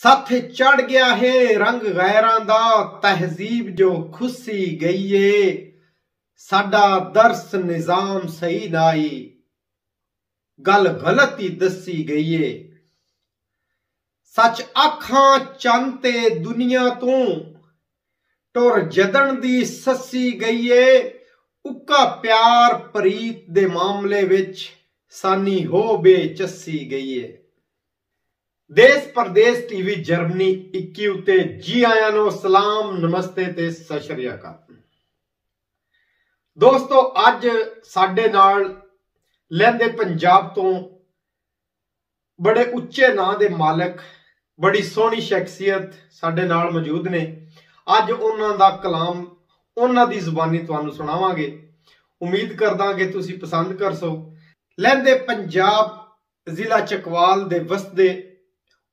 साथे चढ़ गया है रंग गैरां दा तहजीब जो खुसी गई है साडा दर्स निजाम सही नाई गल गलत ही दसी गई है। सच अखां चंद ते दुनिया तू टुर जदन दी ससी गई है। उक्का प्यार प्रीत दे मामले विच सानी हो बेचसी गई है। देश परदेश टीवी जर्मनी 21 उत्ते जी आयां नो सलाम नमस्ते ते सत श्री अकाल। दोस्तों अज साडे नाल लहंदे पंजाब तो बड़े उच्चे नां दे मालक बड़ी सोहनी शख्सियत साडे नाल मौजूद ने। अज उन्हां दा कलाम उन्हां दी जुबानी तुहानू सुणावांगे। उम्मीद करदा कि तुसी पसंद कर सो। लहंदे पंजाब जिला चकवाल दे वसदे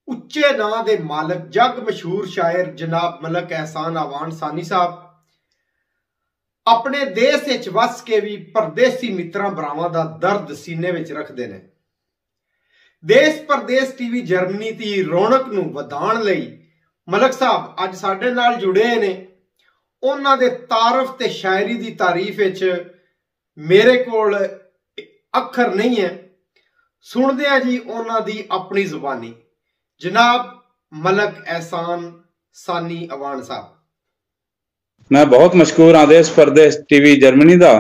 उच्चे नां दे मालक जग मशहूर शायर जनाब मलक एहसान अवान सानी साहब अपने देश विच वस के भी परदेसी मित्रां भरावां दा दर्द सीने विच रखदे ने। देश परदेश टीवी जर्मनी दी रौनक नूं वधाउण लई मलक साहब अज साडे नाल जुड़े ने। उन्हां दे तारफ ते शायरी दी तारीफ विच मेरे कोल अखर नहीं है। सुनदे आ जी उन्हां दी अपनी जुबानी। जनाब मलक एहसान सानी अवान साहब। मैं बहुत मशकूर हाँ देश परदेश टीवी जर्मनी दा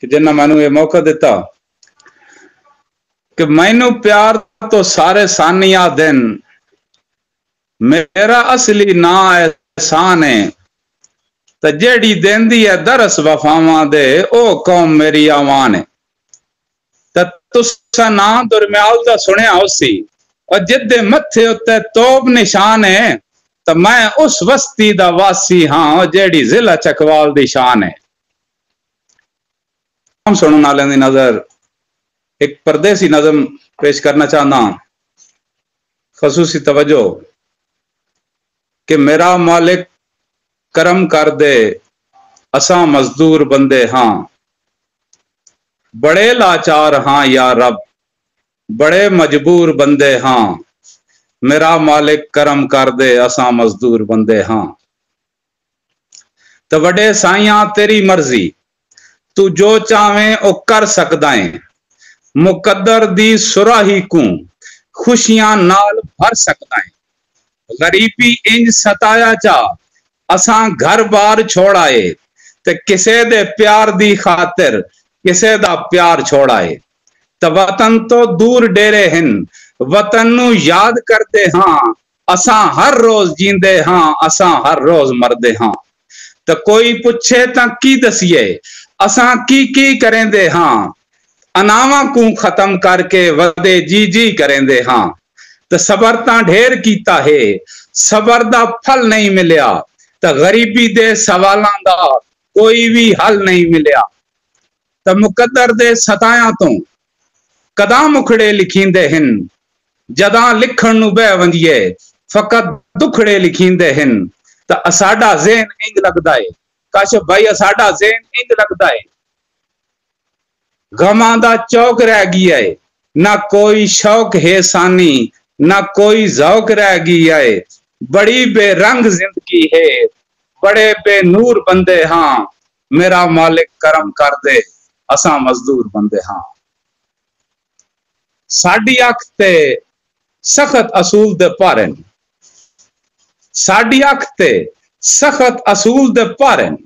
कि जिन्ना मैनू ये मौका दिता कि मैनू प्यार तो सारे सानिया दिन मेरा असली ना एहसान है ते जेड़ी देंदी है दरस वफावां दे ओ कौम मेरी आवान है। ते तुसा ना दुरम्याल दा सुनिया उसी और जिदे मथे उत्ते तोब निशान है तो मैं उस बस्ती दा वासी हाँ जेड़ी जिला चकवाल दी शान है। हम सुनने वाले दी नजर एक परदेसी नज़म पेश करना चाहना। खसूसी तवज्जो कि मेरा मालिक करम कर दे असा मजदूर बंदे हाँ बड़े लाचार हाँ या रब बड़े मजबूर बंदे हाँ मेरा मालिक करम कर दे असा मजदूर बंदे हाँ। तो वडे साइया तेरी मर्जी तू जो चाहे ओ कर सकदा है मुकद्दर दी सुराही को खुशियां नाल भर सकदा है। गरीबी इंज सताया चा असा घर बार छोड़ाए ते किसे दे प्यार दी खातिर किसे दा प्यार छोड़ाए। तो वतन तो दूर डेरे हिन वतन नू याद करते हाँ असा हर रोज जींदे हाँ असा हर रोज मरदे हाँ। तो कोई पूछे ता की दसिए असा की करेंदे हाँ अनावा को खत्म करके वदे जी करेंदे हाँ। तो सबर ता ढेर कीता है सबर दा फल नहीं मिलया तो गरीबी दे सवालां दा कोई भी हल नहीं मिलया। तो मुकद्दर दे सताया तो कदा मुखड़े लिखींदे हिन जदा लिखण नू बह वंदिए फकत दुखड़े लिखींदे हिन। तो असाडा ज़हन इंज लगदा है काशिफ भाई असाडा ज़हन इंज लगदा है गमां दा चौक रह गया है ना कोई शौक है सानी ना कोई जौक रह गया है। बड़ी बेरंग जिंदगी है बड़े बेनूर बंदे हाँ मेरा मालिक करम कर दे असा मजदूर बंदे हाँ। साडी अख ते सख्त असूल दे पारन साडी अख ते सख्त असूल दे पारन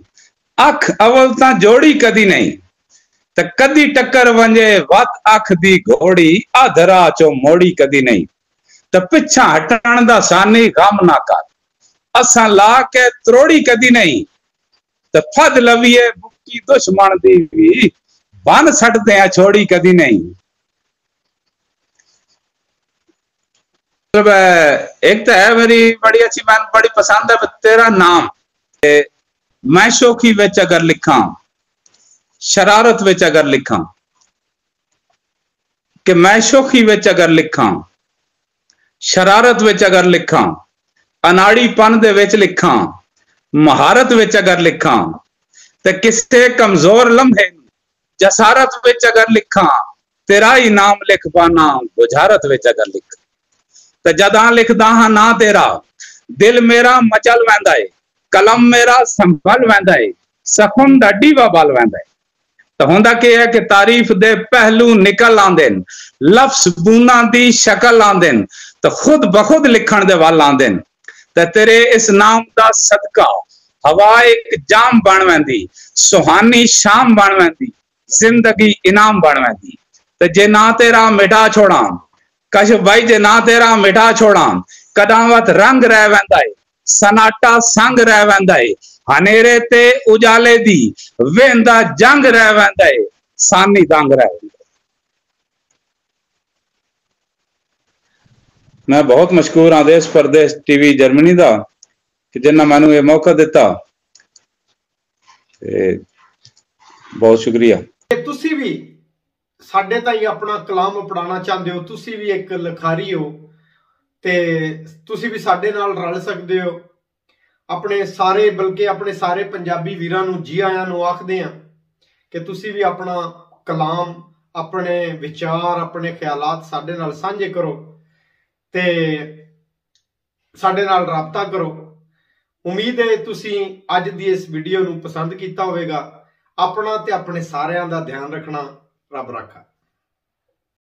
अख अवल ता जोड़ी कदी नहीं ते कदी टक्कर वंजे वत अख दी घोड़ी आधरा चो मोड़ी कदी नहीं। ते पिछा हटण दा सानी गम ना कर असा ला के त्रोड़ी कदी नहीं। ते फद लविए बुकी दुश्मन दी भी बन सटदे आ छोड़ी कदी नहीं। एक तो है मेरी बड़ी अच्छी मैन बड़ी पसंद है तेरा नाम मैं शौकी विच अगर लिखा शरारत विच अगर लिखा कि मैं शौकी विच अगर लिखा शरारत विच अगर लिखा अनाड़ीपन दे विच लिखा महारत विच अगर लिखा ते किसे कमजोर लम्हे जसारत विच अगर लिखा तेरा ही नाम लिख पाना बुझारत विच अगर लिखा। ਤੇ ਜਦਾਂ ਲਿਖਦਾ ਹਾਂ ਨਾ ਤੇਰਾ ਦਿਲ ਮੇਰਾ ਮਚਲ ਵੈਂਦਾ ਏ ਕਲਮ ਮੇਰਾ ਸੰਭਲ ਵੈਂਦਾ ਏ ਸਖਮ ਦਾ ਡੀਵਾ ਬਲ ਵੈਂਦਾ ਏ ਤਾਂ ਹੁੰਦਾ ਕੀ ਹੈ ਕਿ ਤਾਰੀਫ ਦੇ ਪਹਿਲੂ ਨਿਕਲ ਆਉਂਦੇ ਨੇ ਲਫ਼ਜ਼ ਬੂੰਦਾਂ ਦੀ ਸ਼ਕਲ ਆਉਂਦੇ ਨੇ ਤਾਂ ਖੁਦ ਬਖੁਦ ਲਿਖਣ ਦੇ ਵੱਲ ਆਉਂਦੇ ਨੇ ਤੇ ਤੇਰੇ ਇਸ ਨਾਮ ਦਾ ਸਦਕਾ ਹਵਾ ਇੱਕ ਜਾਮ ਬਣ ਵੈਂਦੀ ਸੁਹਾਨੀ ਸ਼ਾਮ ਬਣ ਵੈਂਦੀ ਜ਼ਿੰਦਗੀ ਇਨਾਮ ਬਣ ਵੈਂਦੀ ਤੇ ਜੇ ਨਾ ਤੇਰਾ ਮਿਟਾ ਛੋੜਾਂ ਕਸ਼ਫ भाई जे ना तेरा मिठा छोड़ा कदावत रंग रह वैंदा है सनाटा संग रह वैंदा है हनेरे ते उजाले दी वेंदा जंग रह वैंदा है सानी दंग रह वैंदा मैं बहुत मशहूर हाँ देश परदेश टीवी जर्मनी दा कि जिन्ना मैनू ये मौका दिता बहुत शुक्रिया तुसी भी ਸਾਡੇ ਤਾਈਂ ਆਪਣਾ ਕਲਾਮ ਪੜਾਉਣਾ ਚਾਹੁੰਦੇ ਹੋ ਤੁਸੀਂ ਵੀ ਇੱਕ ਲਿਖਾਰੀ ਹੋ ਤੇ ਤੁਸੀਂ ਵੀ ਸਾਡੇ ਨਾਲ ਰਲ ਸਕਦੇ ਹੋ ਆਪਣੇ ਸਾਰੇ ਬਲਕਿ ਆਪਣੇ ਸਾਰੇ ਪੰਜਾਬੀ ਵੀਰਾਂ ਨੂੰ ਜੀ ਆਇਆਂ ਨੂੰ ਆਖਦੇ ਆ ਕਿ ਤੁਸੀਂ ਵੀ ਆਪਣਾ ਕਲਾਮ ਆਪਣੇ ਵਿਚਾਰ ਆਪਣੇ ਖਿਆਲਾਤ ਸਾਡੇ ਨਾਲ ਸਾਂਝੇ ਕਰੋ ਤੇ ਸਾਡੇ ਨਾਲ ਰਾਬਤਾ ਕਰੋ ਉਮੀਦ ਹੈ ਤੁਸੀਂ ਅੱਜ ਦੀ ਇਸ ਵੀਡੀਓ ਨੂੰ ਪਸੰਦ ਕੀਤਾ ਹੋਵੇਗਾ ਆਪਣਾ ਤੇ ਆਪਣੇ ਸਾਰਿਆਂ ਦਾ ਧਿਆਨ ਰੱਖਣਾ ਰੱਬ ਰਾਖਾ।